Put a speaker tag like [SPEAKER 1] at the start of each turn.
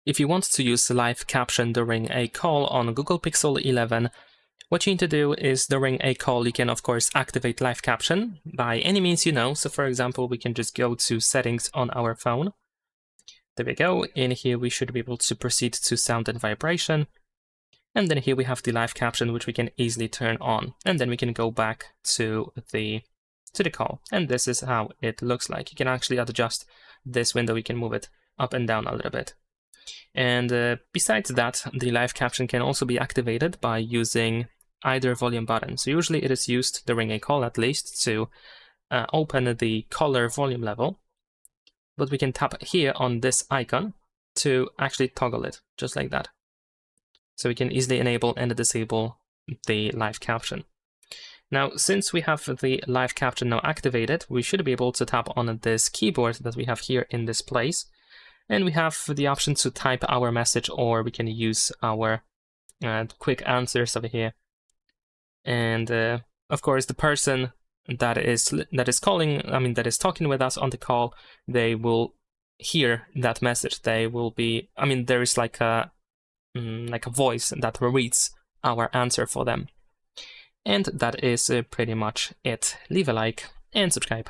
[SPEAKER 1] if you want to use live caption during a call on Google Pixel 11, what you need to do is during a call, you can of course activate live caption by any means you know. So for example, we can just go to settings on our phone. There we go. In here, we should be able to proceed to sound and vibration. And then here we have the live caption, which we can easily turn on. And then we can go back to the call. And this is how it looks like. You can actually adjust this window. We can move it up and down a little bit. And besides that, the live caption can also be activated by using either volume button. So usually it is used during a call at least to open the caller volume level. But we can tap here on this icon to actually toggle it, just like that. So we can easily enable and disable the live caption. Now, since we have the live caption now activated, we should be able to tap on this keyboard that we have here in this place. And we have the option to type our message, or we can use our quick answers over here. And of course, the person that is calling, that is talking with us on the call, they will hear that message. They will be, there is like a voice that reads our answer for them. And that is pretty much it. Leave a like and subscribe.